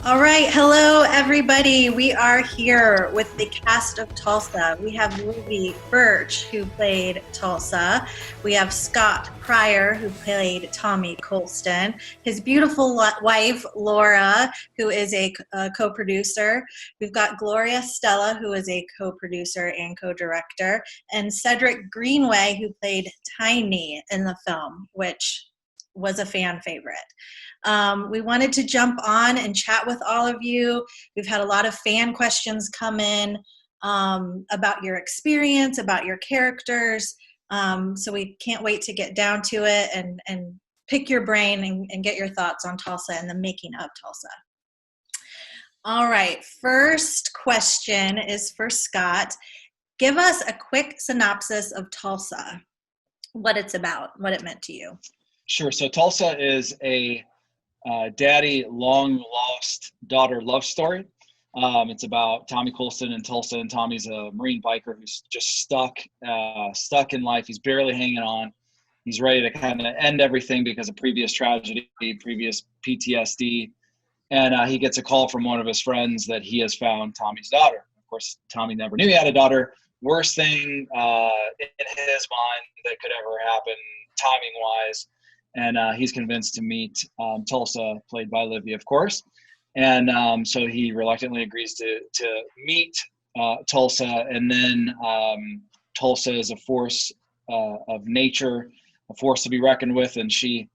All right. Hello, everybody. We are here with the cast of Tulsa. We have Livi Birch, who played Tulsa. We have Scott Pryor, who played Tommy Colston. His beautiful wife, Laura, who is a co-producer. We've got Gloria Stella, who is a co-producer and co-director. And Cedric Greenway, who played Tiny in the film, which was a fan favorite. We wanted to jump on and chat with all of you. We've had a lot of fan questions come in about your experience, about your characters. So we can't wait to get down to it and pick your brain and get your thoughts on Tulsa and the making of Tulsa. All right, first question is for Scott. Give us a quick synopsis of Tulsa, what it's about, what it meant to you. Sure. So Tulsa is a daddy long lost daughter love story. It's about Tommy Colston in Tulsa, and Tommy's a Marine biker who's just stuck in life. He's barely hanging on. He's ready to kind of end everything because of previous tragedy, previous PTSD. And he gets a call from one of his friends that he has found Tommy's daughter. Of course, Tommy never knew he had a daughter. Worst thing in his mind that could ever happen, timing-wise. And he's convinced to meet Tulsa, played by Livi, of course. And so he reluctantly agrees to meet Tulsa. And then Tulsa is a force of nature, a force to be reckoned with. And she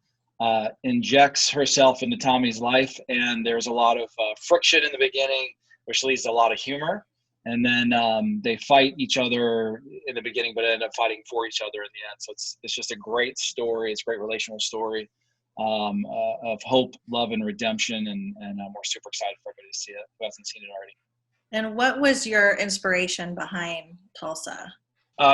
injects herself into Tommy's life. And there's a lot of friction in the beginning, which leads to a lot of humor. And then they fight each other in the beginning, but end up fighting for each other in the end. So it's just a great story. It's a great relational story of hope, love, and redemption. And we're super excited for everybody to see it who hasn't seen it already. And what was your inspiration behind Tulsa?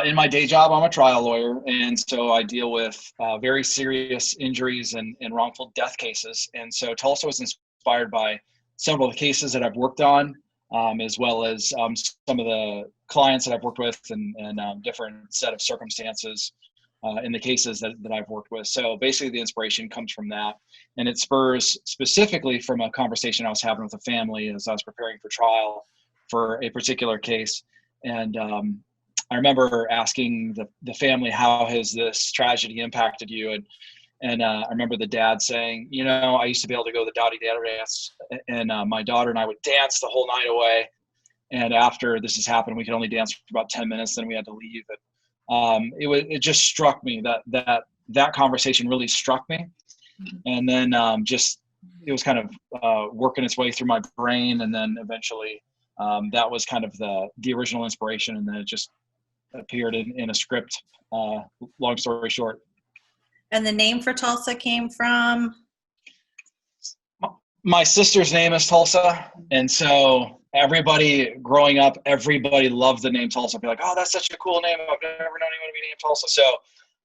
In my day job, I'm a trial lawyer. And so I deal with very serious injuries and wrongful death cases. And so Tulsa was inspired by several of the cases that I've worked on. As well as some of the clients that I've worked with and different set of circumstances in the cases that I've worked with. So basically the inspiration comes from that. And it spurs specifically from a conversation I was having with a family as I was preparing for trial for a particular case. And I remember asking the family, how has this tragedy impacted you? And I remember the dad saying, I used to be able to go to the Dottie Dada dance, and my daughter and I would dance the whole night away. And after this has happened, we could only dance for about 10 minutes, then we had to leave. And it just struck me that conversation really struck me. And then it was kind of working its way through my brain. And then eventually that was kind of the original inspiration. And then it just appeared in a script, long story short. And the name for Tulsa came from? My sister's name is Tulsa. And so everybody growing up, everybody loved the name Tulsa. Be like, oh, that's such a cool name. I've never known anyone to be named Tulsa. So,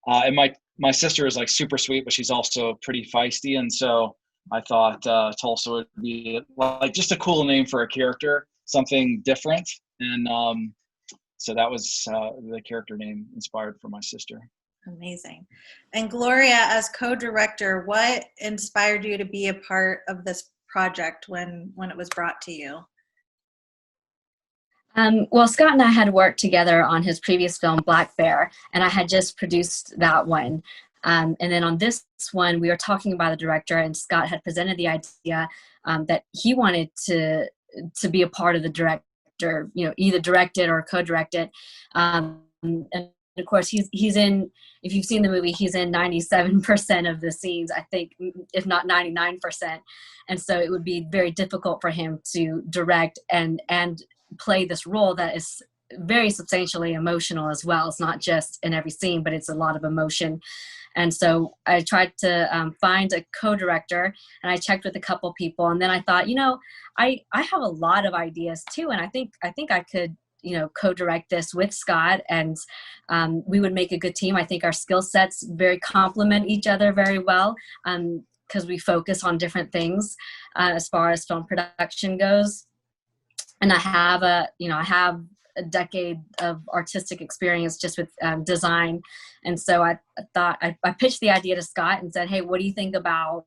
and my sister is like super sweet, but she's also pretty feisty. And so I thought Tulsa would be like just a cool name for a character, something different. And so that was the character name inspired for my sister. Amazing. And Gloria, as co-director, what inspired you to be a part of this project when it was brought to you? Well, Scott and I had worked together on his previous film, Black Bear, and I had just produced that one. And then on this one, we were talking about the director, and Scott had presented the idea that he wanted to be a part of the director, either direct it or co-direct it. And of course, he's in, if you've seen the movie, he's in 97% of the scenes, I think, if not 99%. And so it would be very difficult for him to direct and play this role that is very substantially emotional as well. It's not just in every scene, but it's a lot of emotion. And so I tried to find a co-director, and I checked with a couple people. And then I thought, I have a lot of ideas too. And I think I could co-direct this with Scott, and we would make a good team. I think our skill sets very complement each other very well, because we focus on different things as far as film production goes. And I have a decade of artistic experience just with design. And so I thought I pitched the idea to Scott and said, hey, what do you think about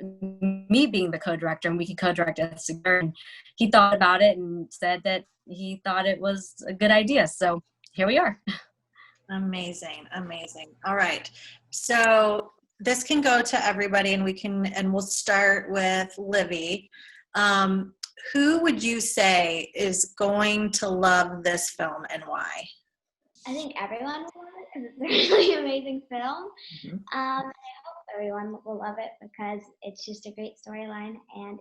me being the co-director, and we could co-direct it together. And he thought about it and said that he thought it was a good idea. So here we are. Amazing, amazing. All right. So this can go to everybody, and we'll start with Livi. Who would you say is going to love this film and why? I think everyone will love it because it's a really amazing film. Mhm. I hope everyone will love it because it's just a great storyline and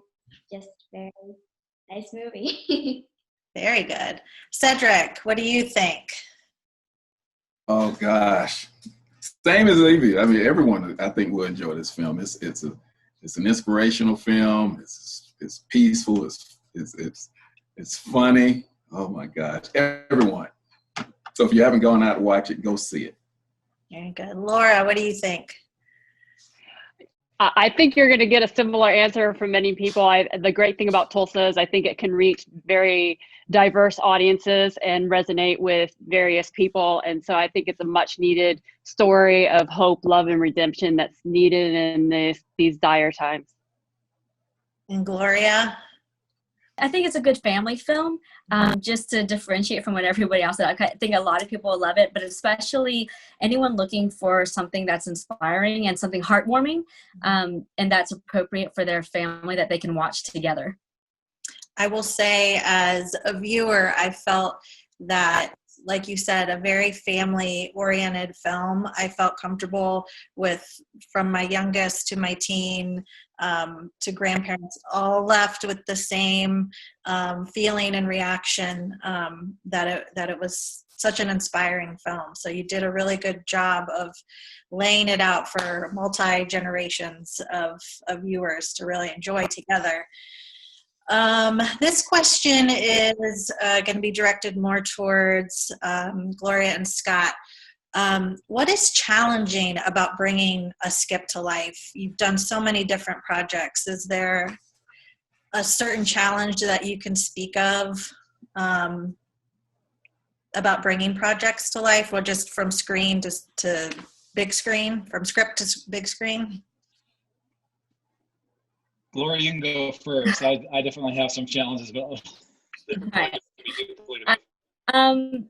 just very nice movie. Very good. Cedric, what do you think? Oh gosh, same as Livi. I mean, everyone I think will enjoy this film. It's an inspirational film. It's peaceful. It's funny. Oh my gosh, everyone. So if you haven't gone out to watch it, go see it. Very good. Laura, what do you think? I think you're going to get a similar answer from many people. The great thing about Tulsa is I think it can reach very diverse audiences and resonate with various people. And so I think it's a much needed story of hope, love, and redemption that's needed in these dire times. And Gloria? I think it's a good family film, just to differentiate from what everybody else said. I think a lot of people will love it, but especially anyone looking for something that's inspiring and something heartwarming, and that's appropriate for their family that they can watch together. I will say, as a viewer, I felt that, like you said, a very family-oriented film. I felt comfortable with, from my youngest to my teen to grandparents, all left with the same feeling and reaction, that it was such an inspiring film. So you did a really good job of laying it out for multi-generations of viewers to really enjoy together. This question is going to be directed more towards Gloria and Scott. What is challenging about bringing a skip to life? You've done so many different projects. Is there a certain challenge that you can speak of about bringing projects to life, or just from screen to big screen, from script to big screen? Gloria, you can go first. I definitely have some challenges, but Right.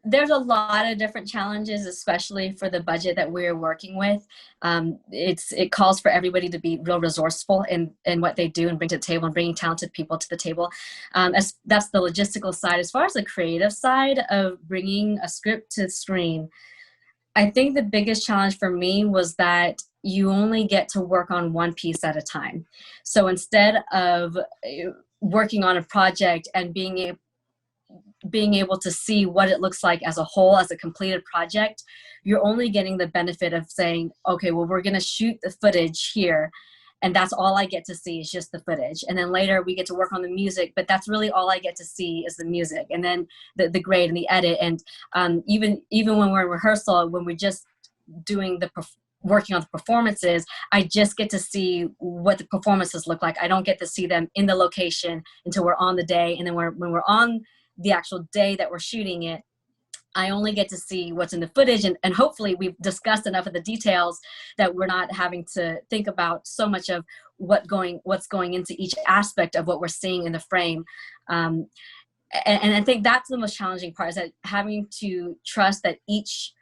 There's a lot of different challenges, especially for the budget that we're working with. It calls for everybody to be real resourceful in what they do and bring to the table, and bringing talented people to the table. That's the logistical side. As far as the creative side of bringing a script to screen, I think the biggest challenge for me was that you only get to work on one piece at a time. So instead of working on a project and being able to see what it looks like as a whole, as a completed project, you're only getting the benefit of saying, okay, well, we're going to shoot the footage here, and that's all I get to see is just the footage. And then later we get to work on the music, but that's really all I get to see is the music, and then the grade and the edit. And even when we're in rehearsal, when we're just doing working on the performances, I just get to see what the performances look like. I don't get to see them in the location until we're on the day. And then when we're on the actual day that we're shooting it, I only get to see what's in the footage, and hopefully we've discussed enough of the details that we're not having to think about so much of what's going into each aspect of what we're seeing in the frame. And I think that's the most challenging part, is that having to trust that each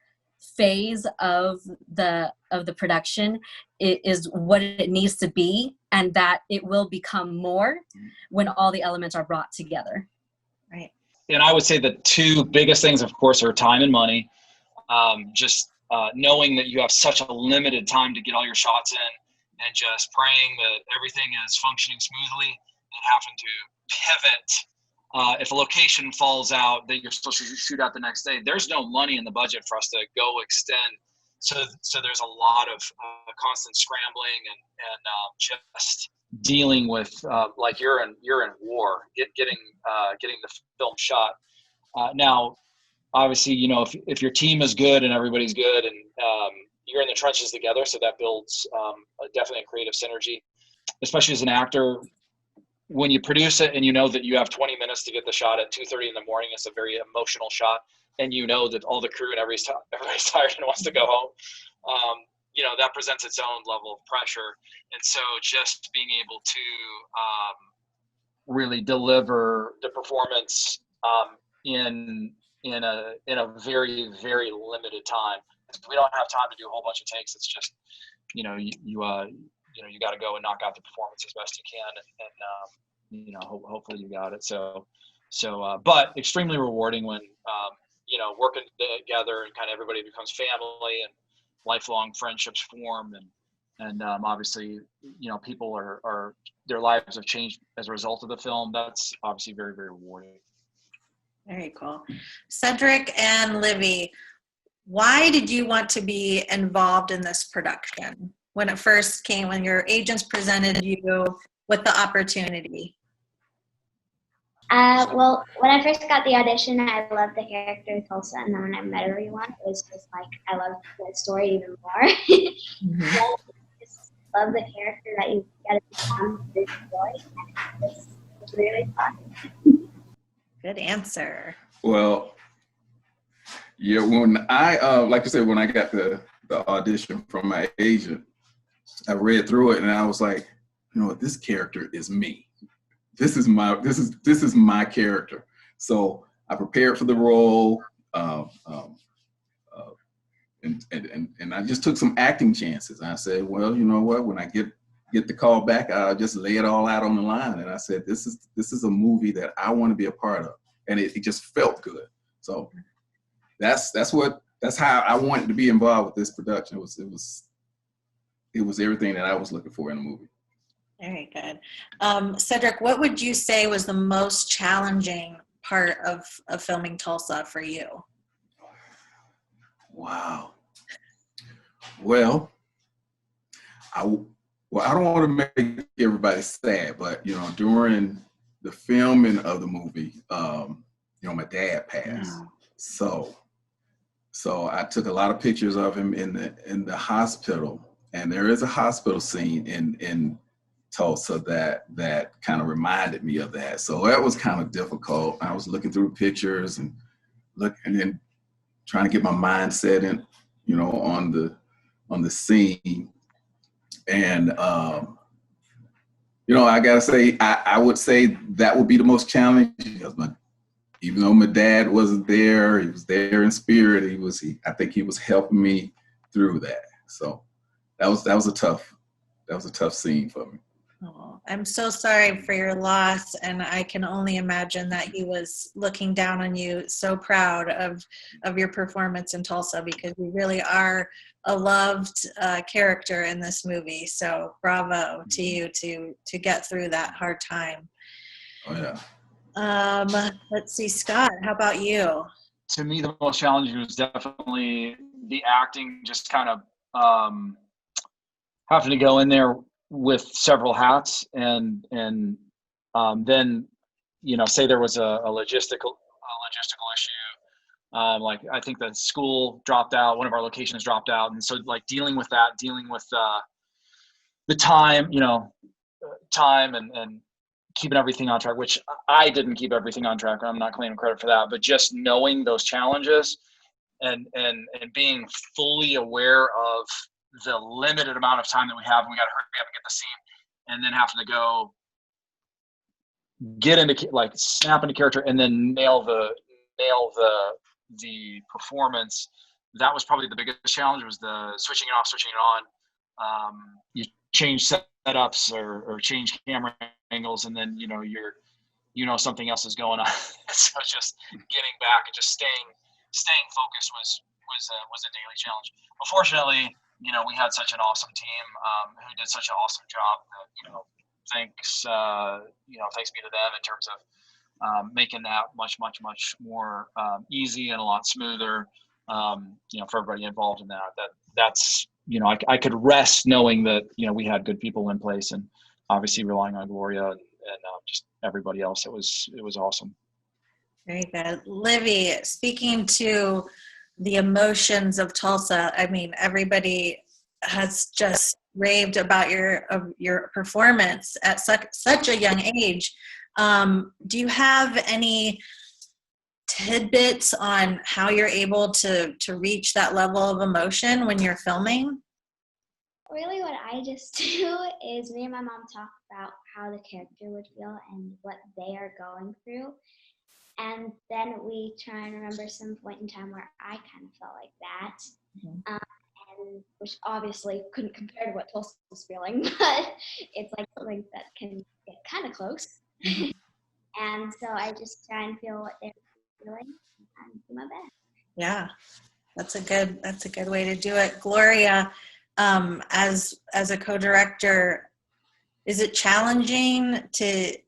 phase of the production is what it needs to be, and that it will become more when all the elements are brought together. Right. And I would say the two biggest things, of course, are time and money. Knowing that you have such a limited time to get all your shots in, and just praying that everything is functioning smoothly, and having to pivot if a location falls out that you're supposed to shoot out the next day. There's no money in the budget for us to go extend. So there's a lot of constant scrambling and just dealing with like you're in war, getting the film shot. Now, obviously, you know, if your team is good and everybody's good, and you're in the trenches together, so that builds definitely a creative synergy, especially as an actor. When you produce it and you know that you have 20 minutes to get the shot at 2:30 in the morning, it's a very emotional shot, and you know that all the crew and everybody's tired and wants to go home. that presents its own level of pressure. And so just being able to really deliver the performance in a very, very limited time. We don't have time to do a whole bunch of takes. It's just, you got to go and knock out the performance as best you can, and hopefully you got it. So, but extremely rewarding when working together and kind of everybody becomes family and lifelong friendships form, and obviously people are their lives have changed as a result of the film. That's obviously very, very rewarding. Very cool. Cedric and Livi, why did you want to be involved in this production when it first came, when your agents presented you with the opportunity? Well, when I first got the audition, I loved the character Tulsa, and then when I met everyone, it was just like I loved the story even more. Mm-hmm. I just love the character that you got to become through the story, and it's really fun. Good answer. Well, yeah, when I, like I said, when I got the audition from my agent, I read through it and I was like, this character is me. This is my character. So I prepared for the role, and I just took some acting chances. I said, well, you know what? When I get the call back, I'll just lay it all out on the line. And I said, this is a movie that I want to be a part of, and it just felt good. So that's how I wanted to be involved with this production. It was everything that I was looking for in a movie. Very good. Cedric, what would you say was the most challenging part of filming Tulsa for you? Wow. Well, I don't want to make everybody sad, but during the filming of the movie, my dad passed. So I took a lot of pictures of him in the hospital, and there is a hospital scene in Tulsa that kind of reminded me of that. So that was kind of difficult. I was looking through pictures and then trying to get my mindset in, on the scene. And I gotta say, I would say that would be the most challenging, because even though my dad wasn't there, he was there in spirit. I think he was helping me through that. So that was a tough scene for me. Oh, I'm so sorry for your loss, and I can only imagine that he was looking down on you, so proud of your performance in Tulsa, because you really are a loved character in this movie. So bravo to you to get through that hard time. Oh yeah. Let's see, Scott, how about you? To me, the most challenging was definitely the acting, just kind of having to go in there with several hats and then say there was a logistical issue, like I think the school dropped out, one of our locations dropped out, and so like dealing with the time and keeping everything on track, which I didn't keep everything on track. I'm not claiming credit for that, but just knowing those challenges and being fully aware of the limited amount of time that we have, and we got to hurry up and get the scene, and then having to go get into snap into character and then nail the performance. That was probably the biggest challenge, was the switching it off, switching it on. You change setups or change camera angles, and then something else is going on. So just getting back and just staying focused was a daily challenge. But fortunately, we had such an awesome team who did such an awesome job that, thanks be to them in terms of making that much more easy and a lot smoother, for everybody involved in that. That's I could rest knowing that, we had good people in place, and obviously relying on Gloria and just everybody else. It was awesome. Very good. Livi, speaking to the emotions of Tulsa, I mean, everybody has just raved about your performance at such a young age. Do you have any tidbits on how you're able to reach that level of emotion when you're filming? really what I just do is me and my mom talk about how the character would feel and what they are going through. And then we try and remember some point in time where I kind of felt like that. Mhm. And which obviously couldn't compare to what Tulsa was feeling, but it's like something that can get kind of close. Mhm. And so I just try and feel what they're feeling and do my best. Yeah, that's a good way to do it. Gloria, as a co-director, is it challenging to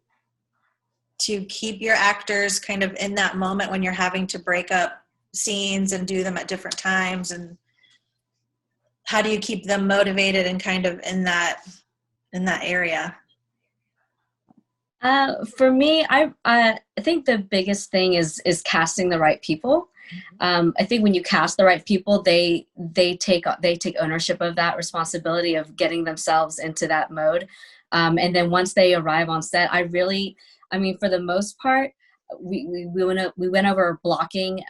keep your actors kind of in that moment when you're having to break up scenes and do them at different times, and how do you keep them motivated and kind of in that area? For me, I think the biggest thing is casting the right people. I think when you cast the right people, they take ownership of that responsibility of getting themselves into that mode. And then once they arrive on set, for the most part, we went over blocking,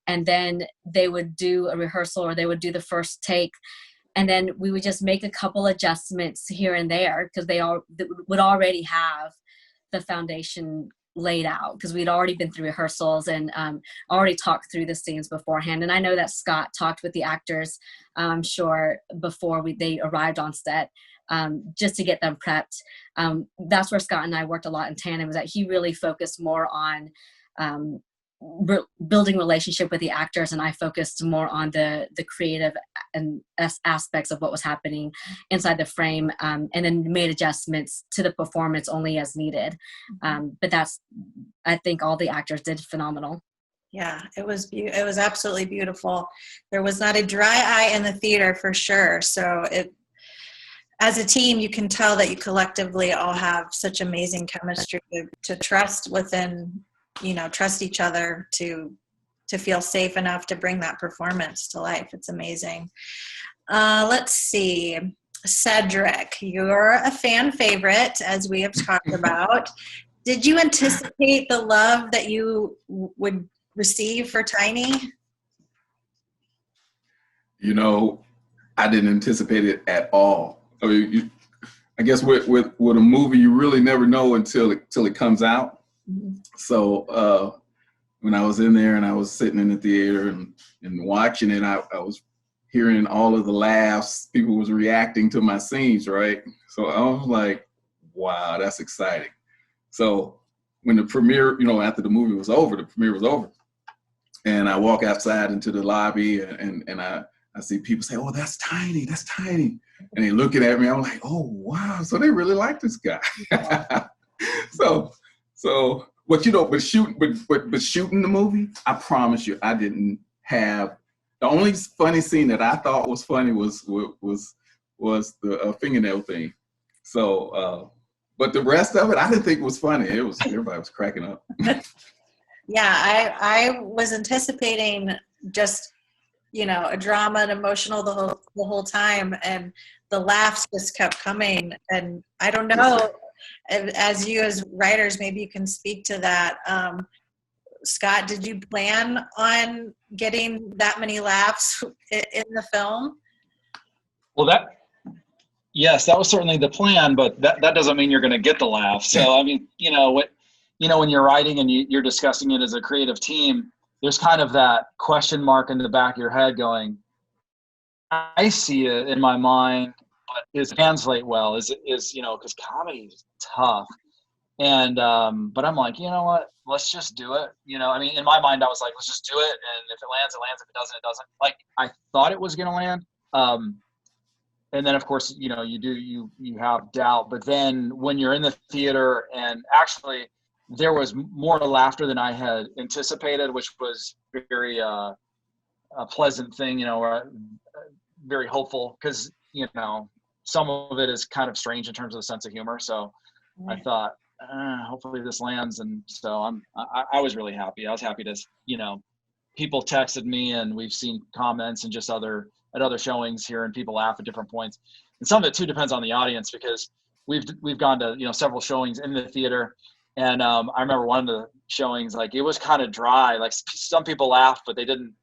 and then they would do a rehearsal or they would do the first take. And then we would just make a couple adjustments here and there because they would already have the foundation laid out because we'd already been through rehearsals and already talked through the scenes beforehand. And I know that Scott talked with the actors, I'm sure, before they arrived on set, just to get them prepped. That's where Scott and I worked a lot in tandem, is that he really focused more on building relationship with the actors, and I focused more on the creative and aspects of what was happening inside the frame, and then made adjustments to the performance only as needed. But I think all the actors did phenomenal. Yeah, it was absolutely beautiful. There was not a dry eye in the theater for sure. So as a team, you can tell that you collectively all have such amazing chemistry to trust within, trust each other to feel safe enough to bring that performance to life. It's amazing. Let's see. Cedric, you're a fan favorite, as we have talked about. Did you anticipate the love that you would receive for Tiny? I didn't anticipate it at all. I mean, I guess with a movie, you really never know until it comes out. Mm-hmm. So when I was in there and I was sitting in the theater and watching it, I was hearing all of the laughs. People was reacting to my scenes, right? So I was like, wow, that's exciting. So when the premiere, after the movie was over, the premiere was over, and I walk outside into the lobby and I see people say, oh, that's Tiny. And they looking at me, I'm like, oh, wow. So they really like this guy. But shooting the movie, I promise you, I didn't have, the only funny scene that I thought was funny was the fingernail thing. So, but the rest of it, I didn't think was funny. Everybody was cracking up. Yeah, I was anticipating just, a drama and emotional the whole time, and the laughs just kept coming. And I don't know, as writers, maybe you can speak to that. Scott, did you plan on getting that many laughs in the film? Well, yes, that was certainly the plan, but that doesn't mean you're going to get the laugh. So, I mean, when you're writing and you're discussing it as a creative team, there's kind of that question mark in the back of your head going, I see it in my mind, but is it translate well? Is because comedy is tough. And, but I'm like, you know what, let's just do it. In my mind, I was like, let's just do it. And if it lands, it lands. If it doesn't, it doesn't. Like, I thought it was going to land. And then of course, you have doubt, but then when you're in the theater, and actually there was more laughter than I had anticipated, which was very, a pleasant thing, or very hopeful, because, some of it is kind of strange in terms of the sense of humor. So I thought, hopefully this lands. And so I was really happy. I was happy to, people texted me, and we've seen comments and just at other showings here, and people laugh at different points. And some of it too depends on the audience, because we've gone to, several showings in the theater. And I remember one of the showings, like, it was kind of dry. Like, some people laughed, but they didn't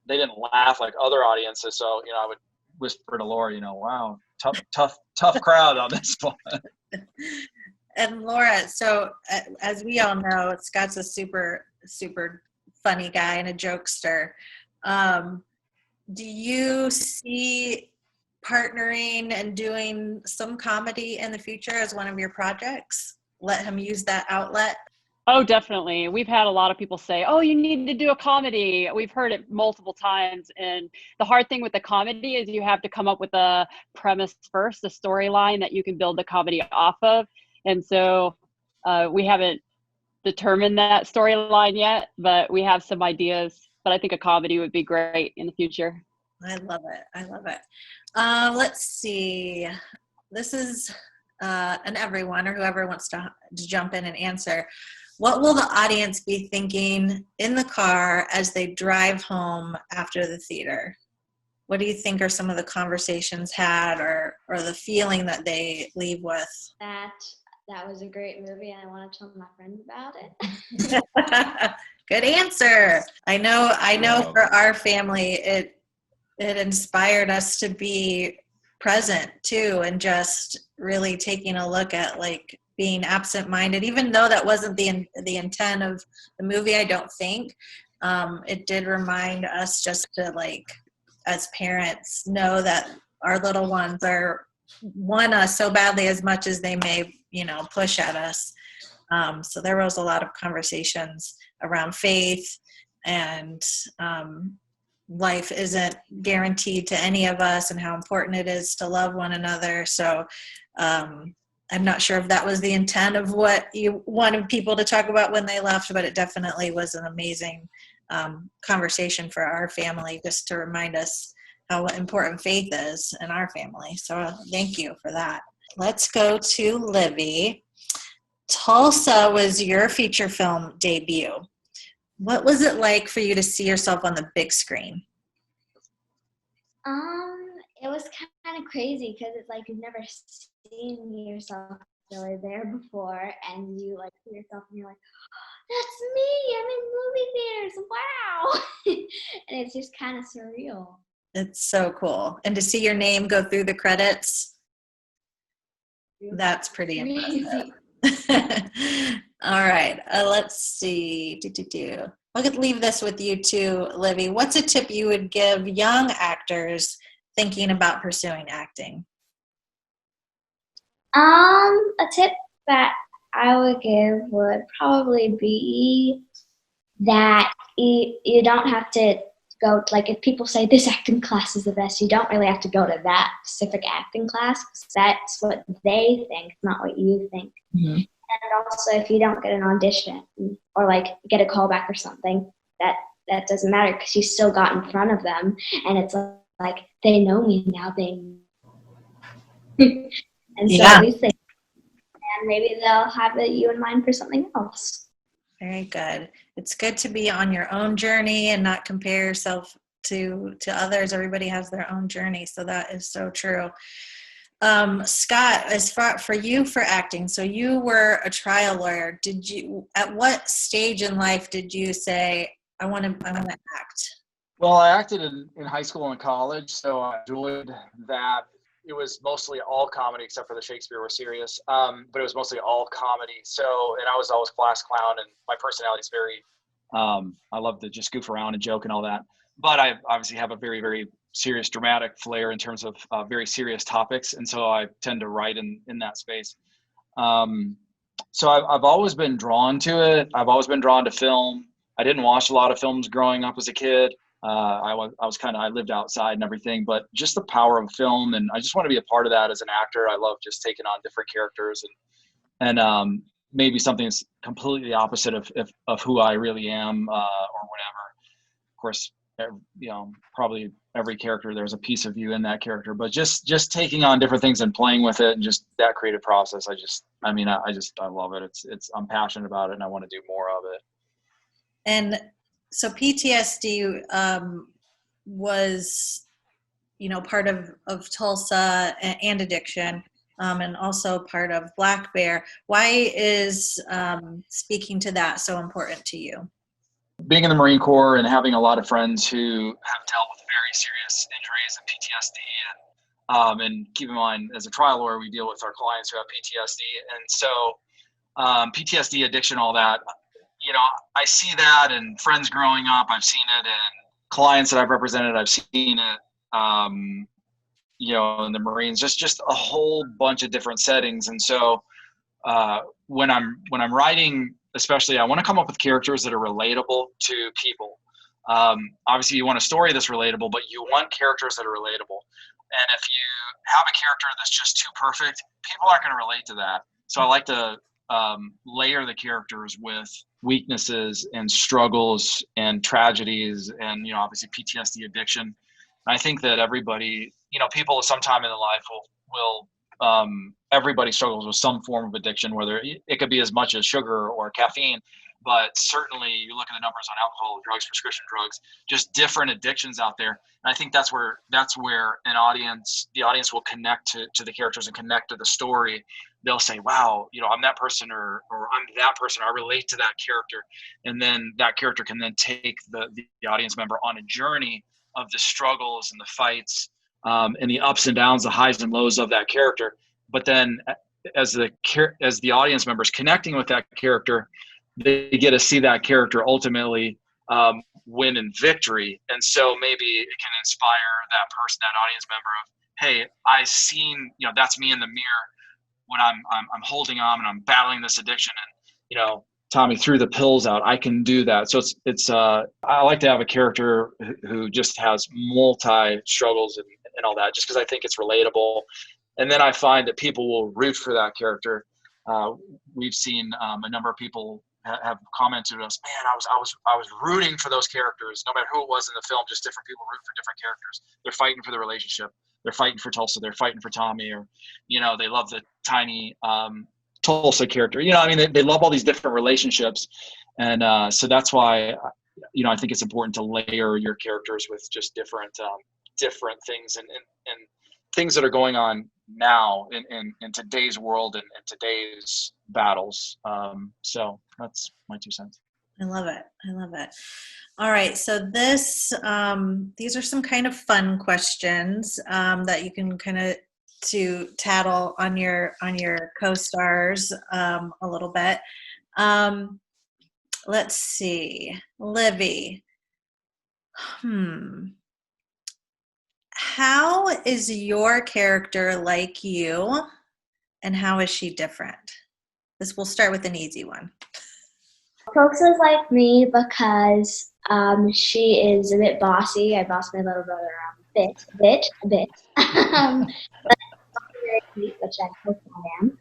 laugh like other audiences. So, I would whisper to Laura, wow, tough crowd on this one. And Laura, so as we all know, Scott's a super, super funny guy and a jokester. Do you see partnering and doing some comedy in the future as one of your projects? Let him use that outlet? Oh, definitely. We've had a lot of people say, oh, you need to do a comedy. We've heard it multiple times. And the hard thing with the comedy is you have to come up with a premise first, a storyline that you can build the comedy off of. And so we haven't determined that storyline yet, but we have some ideas. But I think a comedy would be great in the future. I love it. I love it. Let's see. This is an everyone or whoever wants to jump in and answer. What will the audience be thinking in the car as they drive home after the theater? What do you think are some of the conversations had or the feeling that they leave with? That was a great movie and I want to tell my friends about it. Good answer. I know for our family, it inspired us to be present too, and just really taking a look at like being absent-minded, even though that wasn't the intent of the movie. I don't think it did remind us just to, like, as parents, know that our little ones want us so badly as much as they may, push at us. So there was a lot of conversations around faith and life isn't guaranteed to any of us and how important it is to love one another. So I'm not sure if that was the intent of what you wanted people to talk about when they left, but it definitely was an amazing conversation for our family, just to remind us how important faith is in our family. So thank you for that. Let's go to Livi. Tulsa was your feature film debut. What was it like for you to see yourself on the big screen? It was kind of crazy because it's like you've never seen yourself really there before, and you like see yourself and you're like, oh, that's me, I'm in movie theaters, wow. And it's just kind of surreal. It's so cool. And to see your name go through the credits, that's pretty impressive. All right, let's see. I could leave this with you too, Livi. What's a tip you would give young actors thinking about pursuing acting? A tip that I would give would probably be that you don't have to go, like, if people say this acting class is the best, you don't really have to go to that specific acting class, because that's what they think, not what you think. Mm-hmm. And also, if you don't get an audition or like get a callback or something, that doesn't matter, because you still got in front of them, and it's like they know me now. And so at least and maybe they'll have you in mind for something else. Very good. It's good to be on your own journey and not compare yourself to others. Everybody has their own journey, so that is so true. Scott, as far for you for acting, so you were a trial lawyer. At what stage in life did you say, I want to act? Well, I acted in high school and college, so I enjoyed that. It was mostly all comedy, except for the Shakespeare was serious, but it was mostly all comedy. So, and I was always class clown, and my personality is very, I love to just goof around and joke and all that. But I obviously have a very, very serious dramatic flair in terms of very serious topics, and so I tend to write in that space. So I've always been drawn to it. I've always been drawn to film. I didn't watch a lot of films growing up as a kid. I lived outside and everything, but just the power of film, and I just want to be a part of that as an actor. I love just taking on different characters and maybe something that's completely opposite of who I really am or whatever. Of course, probably every character, there's a piece of you in that character, but just taking on different things and playing with it, and just that creative process. I love it. I'm passionate about it, and I want to do more of it. And so PTSD was, part of Tulsa and addiction, and also part of Black Bear. Why is speaking to that so important to you? Being in the Marine Corps and having a lot of friends who have dealt with very serious injuries and PTSD, And keep in mind, as a trial lawyer, we deal with our clients who have PTSD. And so PTSD, addiction, all that, you know, I see that in friends growing up. I've seen it in clients that I've represented. I've seen it, you know, in the Marines, just a whole bunch of different settings. And so when I'm writing, especially, I want to come up with characters that are relatable to people. Obviously, you want a story that's relatable, but you want characters that are relatable. And if you have a character that's just too perfect, people aren't going to relate to that. So I like to layer the characters with weaknesses and struggles and tragedies and, you know, obviously PTSD, addiction. And I think that everybody, you know, people sometime in their life will everybody struggles with some form of addiction, whether it could be as much as sugar or caffeine, but certainly you look at the numbers on alcohol, drugs, prescription drugs, just different addictions out there. And I think that's where the audience will connect to the characters and connect to the story. They'll say, wow, you know, I'm that person, or I'm that person, I relate to that character. And then that character can then take the audience member on a journey of the struggles and the fights, and the ups and downs, the highs and lows of that character. But then as the audience members connecting with that character, they get to see that character ultimately win in victory. And so maybe it can inspire that person, that audience member, of, hey, I seen, you know, that's me in the mirror when I'm holding on and I'm battling this addiction, and, you know, Tommy threw the pills out. I can do that. So it's I like to have a character who just has multi struggles and all that, just because I think it's relatable. And then I find that people will root for that character. We've seen a number of people have commented to us, man, I was rooting for those characters, no matter who it was in the film. Just different people root for different characters. They're fighting for the relationship. They're fighting for Tulsa. They're fighting for Tommy, or, you know, they love the tiny Tulsa character. You know, I mean, they love all these different relationships. And so that's why, you know, I think it's important to layer your characters with just different things and things that are going on now in today's world and today's battles. So that's my 2 cents. I love it. All right. So these are some kind of fun questions that you can kind of to tattle on your co-stars a little bit. Let's see, Livi. How is your character like you, and how is she different? We'll start with an easy one. Tulsa's like me because she is a bit bossy. I boss my little brother around a bit. But very sweet, which I hope I am.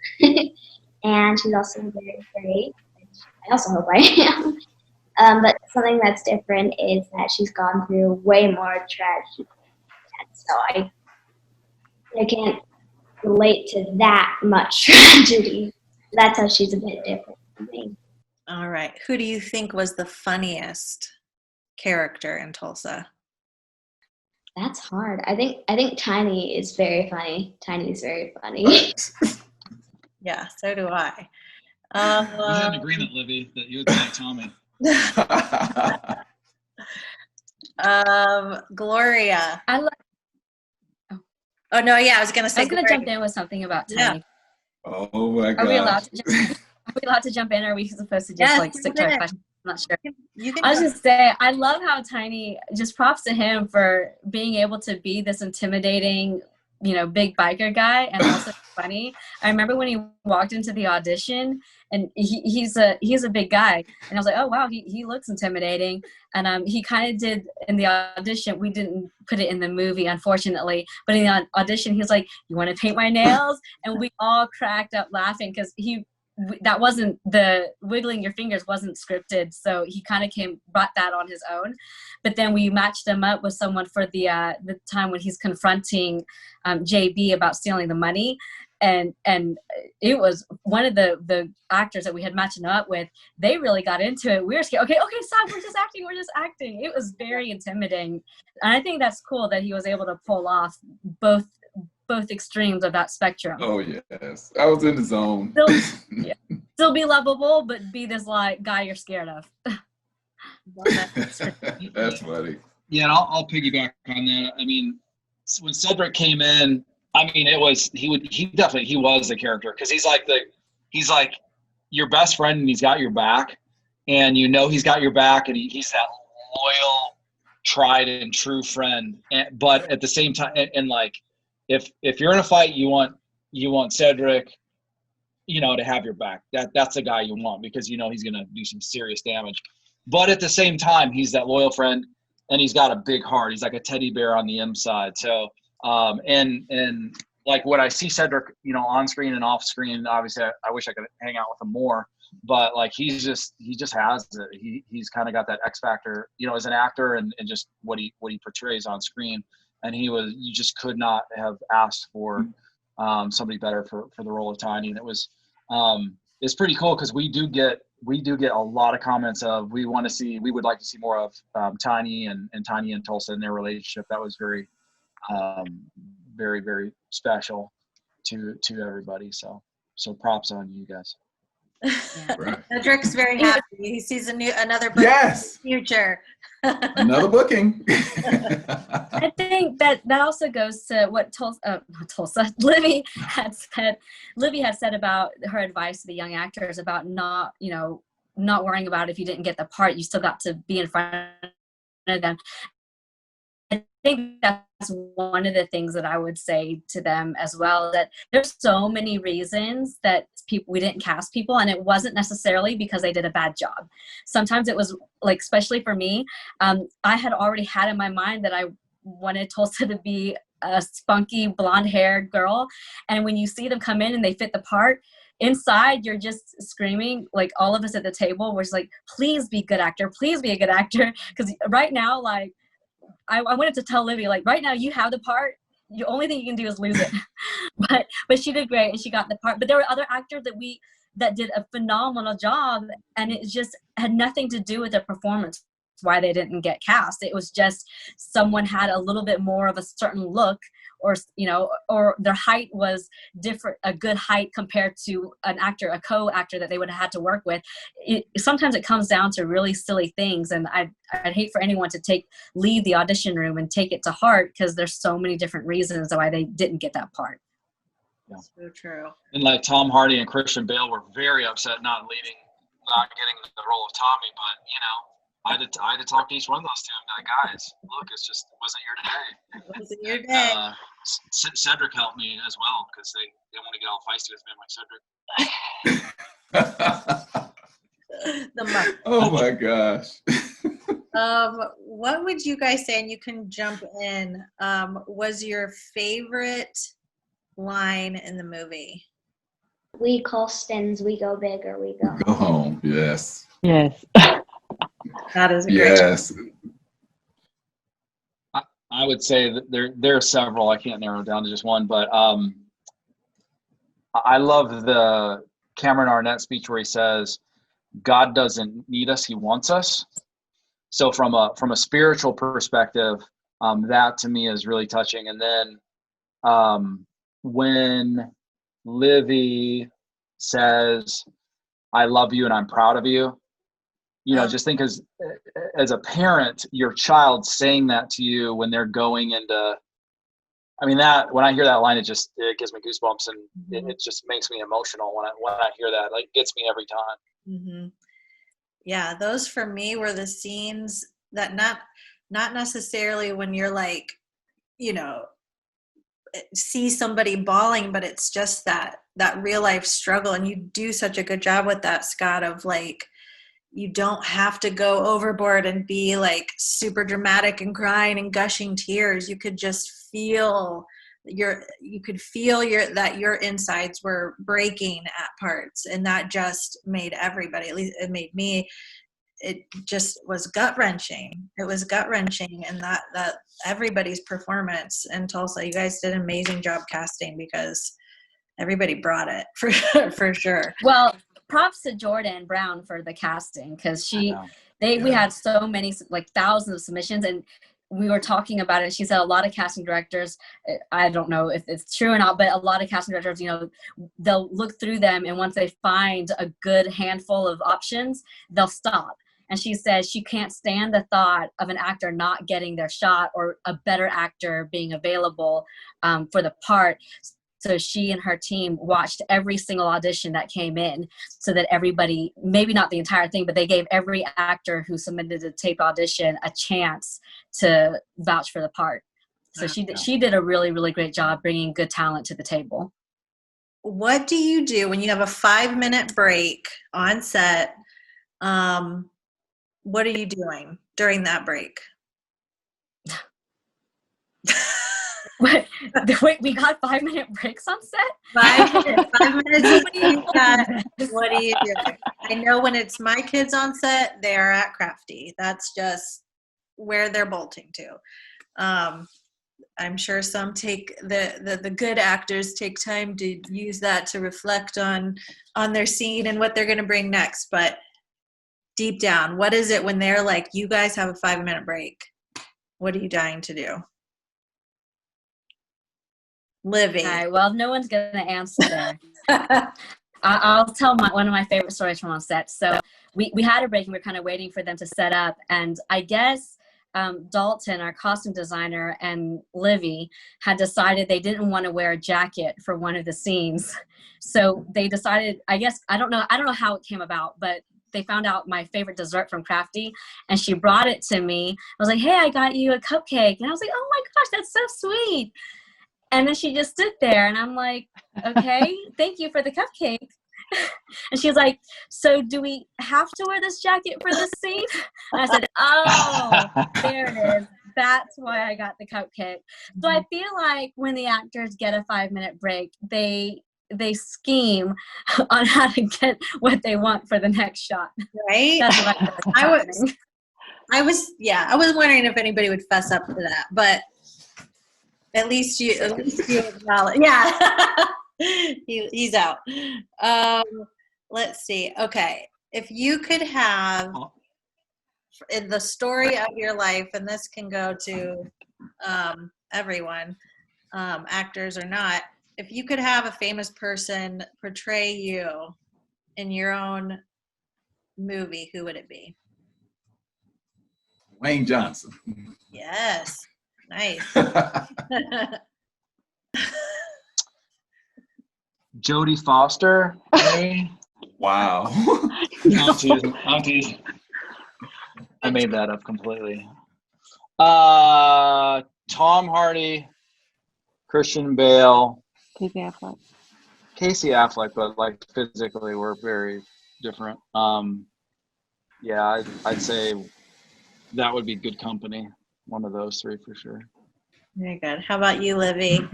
And she's also very great, which I also hope I am. But something that's different is that she's gone through way more tragedy. So I can't relate to that much tragedy. That's how she's a bit different from me. All right. Who do you think was the funniest character in Tulsa? That's hard. I think Tiny is very funny. Tiny's very funny. Yeah, so do I. We're in agreement, Livi, that you would like Tommy. Gloria. Oh no, yeah, I was gonna say. I was gonna jump in with something about Tiny. Yeah. Oh my God. Are we allowed to jump in, or are we supposed to just stick to our question? I'm not sure. I was just say, I love how Tiny, just props to him for being able to be this intimidating, you know, big biker guy and also funny. I remember when he walked into the audition, and he's a big guy, and I was like, oh wow, he looks intimidating. And he kind of did in the audition. We didn't put it in the movie, unfortunately, but in the audition, he was like, you want to paint my nails? And we all cracked up laughing because that wasn't, the wiggling your fingers wasn't scripted, so he kind of brought that on his own. But then we matched him up with someone for the time when he's confronting JB about stealing the money, and it was one of the actors that we had matched him up with. They really got into it. We were scared. Okay, stop. We're just acting. It was very intimidating, and I think that's cool that he was able to pull off both extremes of that spectrum. Oh yes, I was in the zone. Still be lovable, but be this like guy you're scared of. That's funny. Yeah, and I'll piggyback on that. I mean, when Cedric came in, I mean, he was the character, because he's like your best friend, and he's got your back, and he's got your back, and he's that loyal, tried and true friend. But at the same time, and like, if you're in a fight, you want Cedric, to have your back. That's the guy you want, because he's going to do some serious damage. But at the same time, he's that loyal friend, and he's got a big heart. He's like a teddy bear on the inside. So, and like when I see Cedric, on screen and off screen, obviously I wish I could hang out with him more, but like he just has it. He's kind of got that X factor, as an actor, and just what he portrays on screen. And you just could not have asked for somebody better for the role of Tiny. And it was, it's pretty cool, because we do get a lot of comments of we would like to see more of Tiny and Tiny and Tulsa in their relationship. That was very, very, very special to everybody. So props on you guys. Right. Cedric's very happy. He sees another book Yes. in the future. Another booking. I think that also goes to what Livi had said. Livi had said about her advice to the young actors about not worrying about if you didn't get the part, you still got to be in front of them. I think that's one of the things that I would say to them as well, that there's so many reasons that we didn't cast people, and it wasn't necessarily because they did a bad job. Sometimes it was like, especially for me, I had already had in my mind that I wanted Tulsa to be a spunky blonde-haired girl, and when you see them come in and they fit the part, inside you're just screaming, like all of us at the table was like, please be a good actor, please be a good actor, because right now, like, I wanted to tell Livi, like, right now you have the part. The only thing you can do is lose it. but she did great, and she got the part. But there were other actors that did a phenomenal job, and it just had nothing to do with their performance why they didn't get cast. It was just someone had a little bit more of a certain look, or their height was different, a good height compared to a co-actor that they would have had to work with. Sometimes it comes down to really silly things, and I'd hate for anyone to leave the audition room and take it to heart, because there's so many different reasons why they didn't get that part. Yeah. So true. And like Tom Hardy and Christian Bale were very upset not getting the role of Tommy, but I had to talk to each one of those two and be like, guys, look, it wasn't your day. It wasn't your day. Cedric helped me as well, because they want to get all feisty with me, like Cedric. The month. Oh my gosh. What would you guys say, and you can jump in, was your favorite line in the movie? We Colstons, we go big or we go Go home. Yes. Yes. That is a great. Yes. I would say that there are several. I can't narrow it down to just one, but I love the Cameron Arnett speech where he says, "God doesn't need us; He wants us." So from a spiritual perspective, that to me is really touching. And then when Livi says, "I love you and I'm proud of you," just think as a parent, your child saying that to you when they're going into, that when I hear that line, it gives me goosebumps, and it just makes me emotional when I hear that. Like, it gets me every time. Mm-hmm. Yeah, those for me were the scenes that not necessarily when you're like, see somebody bawling, but it's just that real life struggle. And you do such a good job with that, Scott, of like, you don't have to go overboard and be like super dramatic and crying and gushing tears. You could just feel that your insides were breaking at parts, and that just made everybody, at least it made me, it just was gut-wrenching. It was gut-wrenching, and that everybody's performance in Tulsa, you guys did an amazing job casting, because everybody brought it for sure. Well, props to Jordan Brown for the casting, because we had so many, like thousands of submissions, and we were talking about it. She said a lot of casting directors, I don't know if it's true or not, but a lot of casting directors, they'll look through them, and once they find a good handful of options, they'll stop. And she said she can't stand the thought of an actor not getting their shot or a better actor being available for the part. So she and her team watched every single audition that came in so that everybody, maybe not the entire thing, but they gave every actor who submitted a tape audition a chance to vouch for the part. So she did a really, really great job bringing good talent to the table. What do you do when you have a 5-minute break on set? What are you doing during that break? Wait, we got 5-minute breaks on set? 5 minutes. What do you do? I know when it's my kids on set, they are at Crafty. That's just where they're bolting to. I'm sure some take the good actors take time to use that to reflect on their scene and what they're going to bring next. But deep down, what is it when they're like, you guys have a 5-minute break? What are you dying to do? Livy. All right, well, no one's going to answer. I'll tell one of my favorite stories from on set. So we had a break and we were kind of waiting for them to set up. And I guess Dalton, our costume designer, and Livy had decided they didn't want to wear a jacket for one of the scenes. So they decided, I guess, I don't know how it came about, but they found out my favorite dessert from Crafty, and she brought it to me. I was like, hey, I got you a cupcake. And I was like, oh my gosh, that's so sweet. And then she just stood there, and I'm like, okay, thank you for the cupcake. And she was like, so do we have to wear this jacket for this scene? And I said, oh, there it is. That's why I got the cupcake. So I feel like when the actors get a 5-minute break, they scheme on how to get what they want for the next shot. Right? That's what I was wondering if anybody would fess up to that, but at least you acknowledge. Yeah. He's out. Let's see. Okay. If you could have in the story of your life, and this can go to everyone, actors or not, if you could have a famous person portray you in your own movie, who would it be? Wayne Johnson. Yes. Nice. Jodie Foster, maybe? Wow. I'm teasing. I made that up completely. Tom Hardy, Christian Bale, Casey Affleck, but like physically we're very different. Yeah, I'd say that would be good company. One of those three for sure. Very good. How about you, Livy?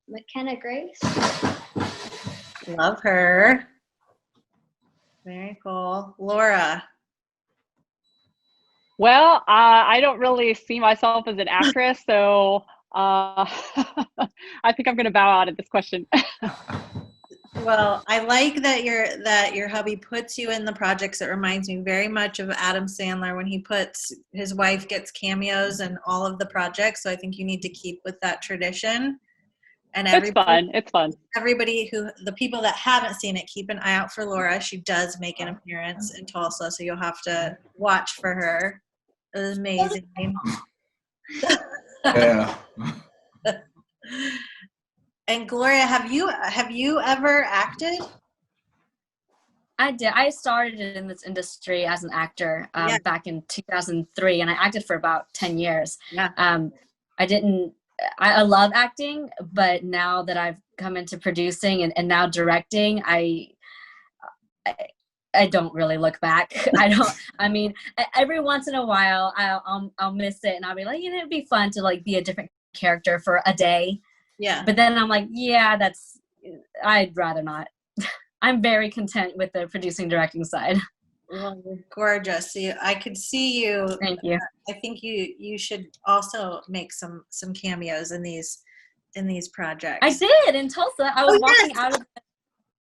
McKenna Grace. Love her. Very cool. Laura. Well, I don't really see myself as an actress, so I think I'm going to bow out of this question. Well, I like that your hubby puts you in the projects. It reminds me very much of Adam Sandler when he puts his wife gets cameos in all of the projects. So I think you need to keep with that tradition. And It's fun. It's fun. Everybody the people that haven't seen it, keep an eye out for Laura. She does make an appearance in Tulsa, so you'll have to watch for her. It was amazing. Yeah. And Gloria, have you ever acted? I did. I started in this industry as an actor back in 2003, and I acted for about 10 years. Yeah. I love acting, but now that I've come into producing and now directing, I don't really look back. I mean, every once in a while I'll miss it and I'll be like, it'd be fun to like be a different character for a day. Yeah. But then I'm like, I'd rather not. I'm very content with the producing directing side. Well, you're gorgeous. I could see you. Thank you. I think you should also make some cameos in these projects. I did in Tulsa. I was walking out of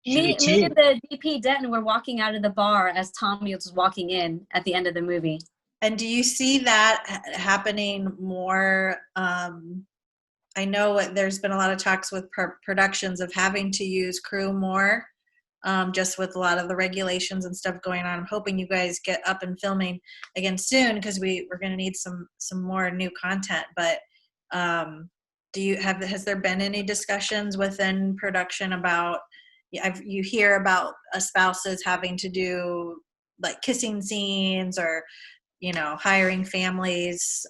me and the DP Denton were walking out of the bar as Tommy was walking in at the end of the movie. And do you see that happening more? I know there's been a lot of talks with productions of having to use crew more. just with a lot of the regulations and stuff going on. I'm hoping you guys get up and filming again soon, because we're going to need some more new content. But has there been any discussions within production about, you hear about spouses having to do like kissing scenes, or hiring families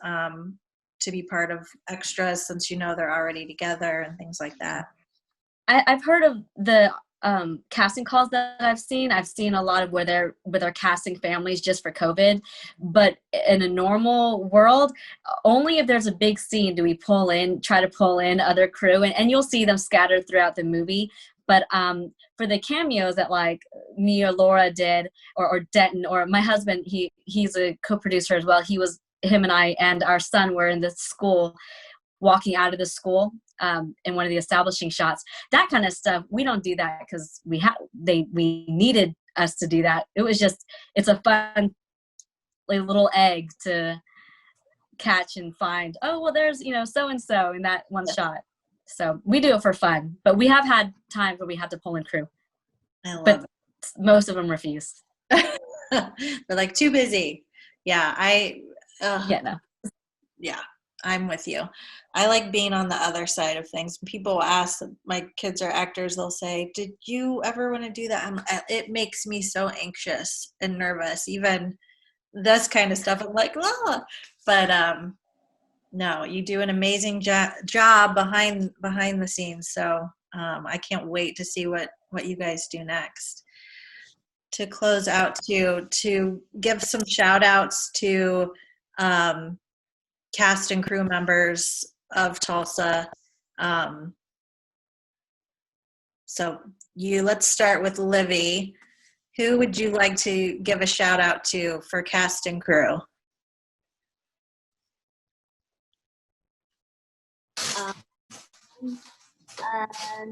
to be part of extras, since they're already together and things like that? I've heard of the casting calls that I've seen. I've seen a lot of where they're casting families just for COVID, but in a normal world, only if there's a big scene do we try to pull in other crew, and you'll see them scattered throughout the movie. But for the cameos that like me or Laura did, or Denton, or my husband, he's a co-producer as well. Him and I and our son were in the school, walking out of the school in one of the establishing shots. That kind of stuff, we don't do that because we needed us to do that. It's a fun little egg to catch and find. Oh, well, there's so-and-so in that one shot. So we do it for fun, but we have had times where we had to pull in crew. But most of them refuse. They're like, too busy. Yeah, Yeah, I'm with you. I like being on the other side of things. People ask, my kids are actors, they'll say, did you ever want to do that? It makes me so anxious and nervous. Even this kind of stuff, I'm like, ah. But no, you do an amazing job behind the scenes. So I can't wait to see what you guys do next. To close out, to give some shout outs to cast and crew members of Tulsa. Let's start with Livi. Who would you like to give a shout out to for cast and crew?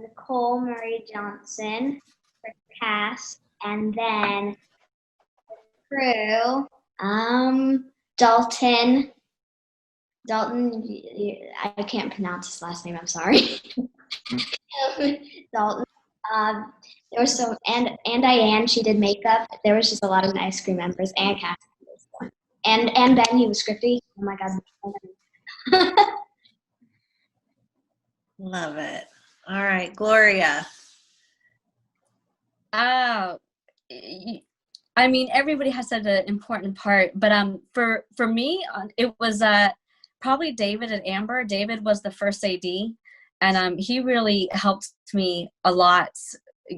Nicole Marie Johnson for cast, and then crew, Dalton, I can't pronounce his last name, I'm sorry. Dalton. There was and Diane, she did makeup. There was just a lot of nice crew members and cast members. And Ben, he was scripty. Oh my God. Love it. All right, Gloria. I mean, everybody has such an important part, but for me, it was probably David and Amber. David was the first AD, and he really helped me a lot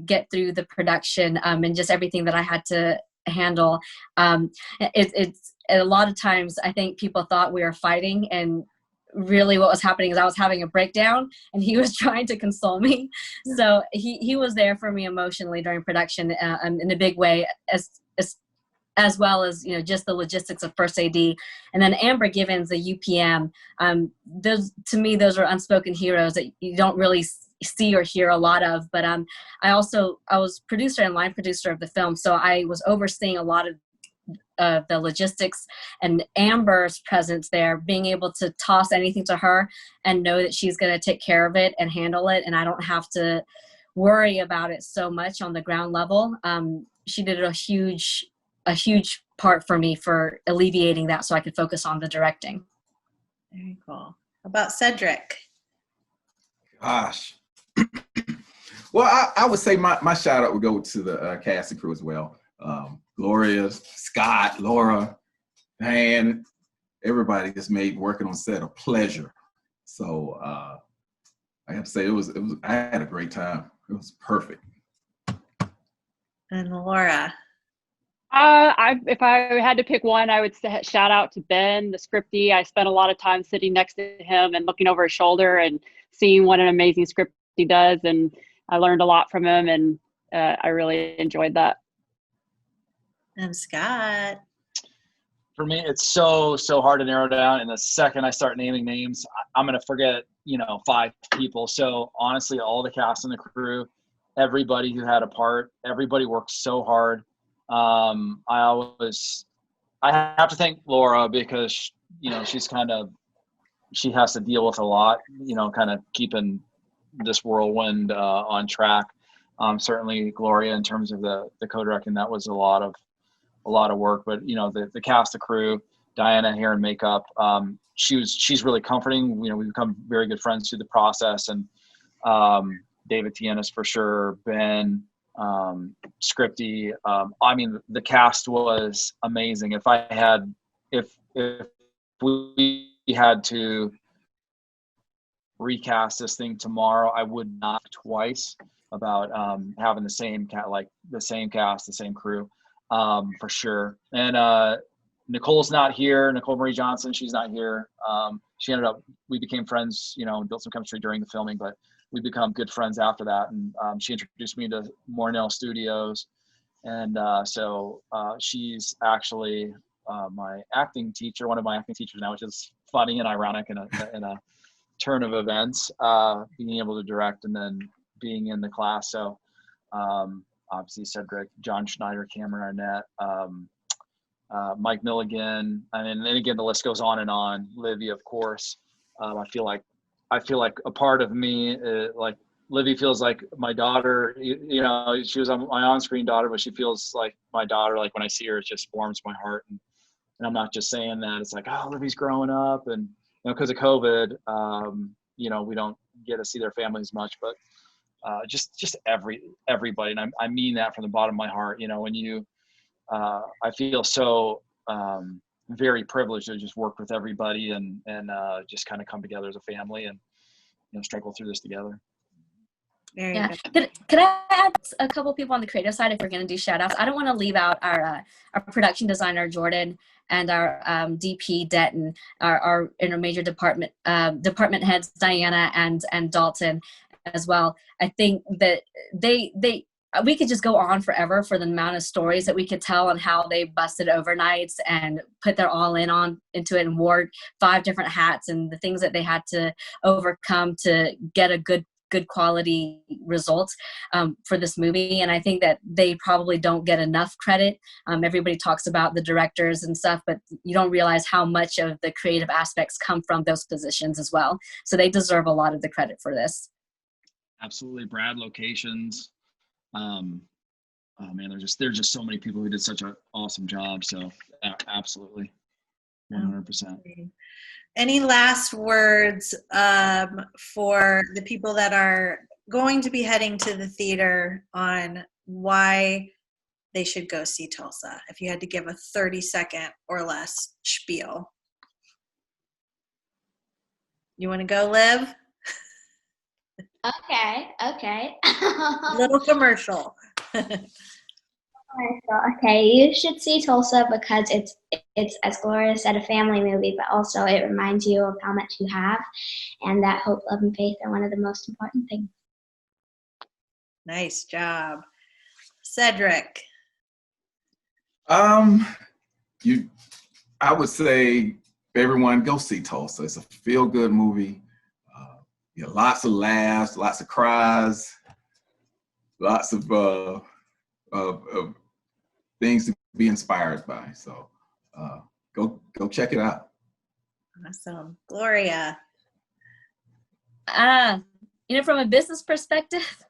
get through the production and just everything that I had to handle. It's a lot of times I think people thought we were fighting, and really what was happening is I was having a breakdown and he was trying to console me. So he was there for me emotionally during production in a big way, as well as just the logistics of first AD. And then Amber Givens, the UPM, to me those are unspoken heroes that you don't really see or hear a lot of. But I was producer and line producer of the film, so I was overseeing a lot of the logistics, and Amber's presence there, being able to toss anything to her and know that she's going to take care of it and handle it, and I don't have to worry about it so much on the ground level. She did a huge part for me for alleviating that, so I could focus on the directing. Very cool. How about Cedric? Gosh. Well, I would say my shout out would go to the cast and crew as well. Gloria, Scott, Laura, Diane, everybody just made working on set a pleasure. So I have to say I had a great time. It was perfect. And Laura. If I had to pick one, I would shout out to Ben, the scripty. I spent a lot of time sitting next to him and looking over his shoulder and seeing what an amazing script he does. And I learned a lot from him, and I really enjoyed that. And Scott. For me, it's so hard to narrow down. And the second I start naming names, I'm going to forget, 5 people. So honestly, all the cast and the crew, everybody who had a part, everybody worked so hard. I have to thank Laura because, she has to deal with a lot, kind of keeping this whirlwind on track. certainly Gloria in terms of the co-directing. That was a lot of work, but the cast, the crew, Diana, hair and makeup, she's really comforting. We've become very good friends through the process, and David Tienis for sure, Ben, Scripty. I mean, the cast was amazing. If we had to recast this thing tomorrow, I would not twice about having the same cast, the same crew, for sure. And Nicole's not here. Nicole Marie Johnson, she's not here. We became friends, built some chemistry during the filming, but we become good friends after that. And she introduced me to Mornell Studios. And so she's actually my acting teacher, one of my acting teachers now, which is funny and ironic in a turn of events, being able to direct and then being in the class. So obviously Cedric, John Schneider, Cameron Arnett, Mike Milligan, and then again the list goes on and on. Livy, of course. I feel like a part of me, like Livy feels like my daughter. She was my on-screen daughter, but she feels like my daughter. Like when I see her, it just warms my heart. And I'm not just saying that. It's like, oh, Livy's growing up, and because of COVID, we don't get to see their families much, but just everybody, and I mean that from the bottom of my heart. When you, I feel so very privileged to just work with everybody and just kind of come together as a family and struggle through this together. Yeah. Could I add a couple people on the creative side if we're going to do shout outs? I don't want to leave out our production designer, Jordan, and our DP, Denton, our major department heads, Diana and Dalton as well. I think that we could just go on forever for the amount of stories that we could tell on how they busted overnights and put their all into it and wore 5 different hats and the things that they had to overcome to get a good quality results for this movie. And I think that they probably don't get enough credit. Everybody talks about the directors and stuff, but you don't realize how much of the creative aspects come from those positions as well. So they deserve a lot of the credit for this. Absolutely. Brad, locations. Oh man, there's just so many people who did such an awesome job. So absolutely. 100%. Any last words for the people that are going to be heading to the theater on why they should go see Tulsa? If you had to give a 30-second or less spiel. You want to go, Liv? Okay. Little commercial. Okay, you should see Tulsa because it's as Gloria said, a family movie, but also it reminds you of how much you have, and that hope, love, and faith are one of the most important things. Nice job, Cedric. I would say everyone go see Tulsa. It's a feel-good movie. Lots of laughs, lots of cries, lots of things to be inspired by. So go check it out. Awesome. Gloria. From a business perspective,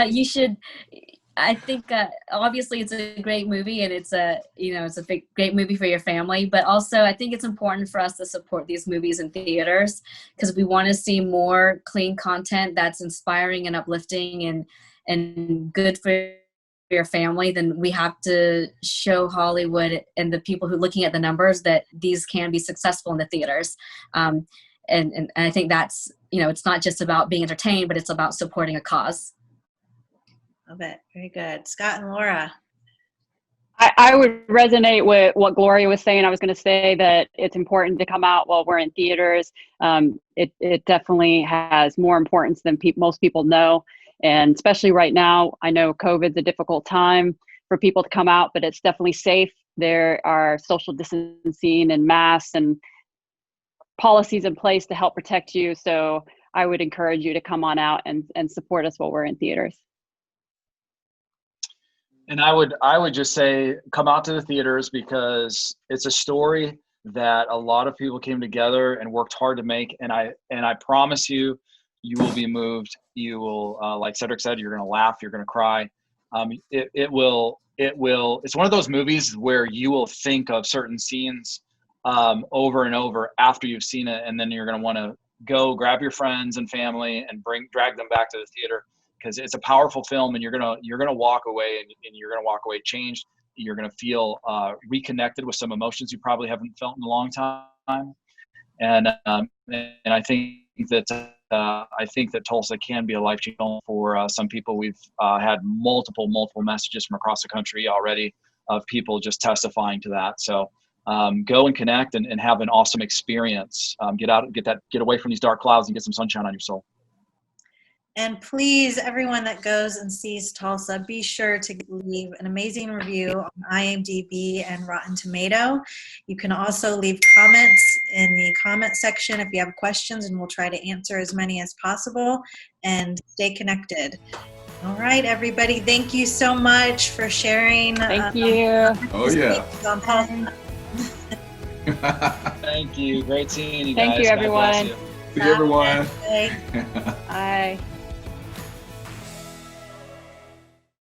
you should, I think obviously it's a great movie and it's a great movie for your family, but also I think it's important for us to support these movies in theaters because we want to see more clean content that's inspiring and uplifting and good for your family. Then we have to show Hollywood and the people who are looking at the numbers that these can be successful in the theaters. And I think that's, it's not just about being entertained, but it's about supporting a cause. Love it. Very good. Scott and Laura. I would resonate with what Gloria was saying. I was going to say that it's important to come out while we're in theaters. It definitely has more importance than most people know. And especially right now, I know COVID's a difficult time for people to come out, but it's definitely safe. There are social distancing and masks and policies in place to help protect you. So I would encourage you to come on out and support us while we're in theaters. And I would just say, come out to the theaters because it's a story that a lot of people came together and worked hard to make. And I promise you, You will be moved. You will, like Cedric said, you're going to laugh. You're going to cry. It will. It's one of those movies where you will think of certain scenes over and over after you've seen it, and then you're going to want to go grab your friends and family and drag them back to the theater, because it's a powerful film, and you're gonna walk away and you're gonna walk away changed. You're gonna feel reconnected with some emotions you probably haven't felt in a long time, and I think that Tulsa can be a life-changing film for some people. We've had multiple messages from across the country already of people just testifying to that. So go and connect and have an awesome experience. Get away from these dark clouds and get some sunshine on your soul. And please, everyone that goes and sees Tulsa, be sure to leave an amazing review on IMDb and Rotten Tomato. You can also leave comments in the comment section if you have questions, and we'll try to answer as many as possible. And stay connected. All right, everybody. Thank you so much for sharing. Thank you. Oh, yeah. On Tulsa. Thank you. Great seeing you guys. Thank you, everyone. God bless you. See everyone. Bye. Bye.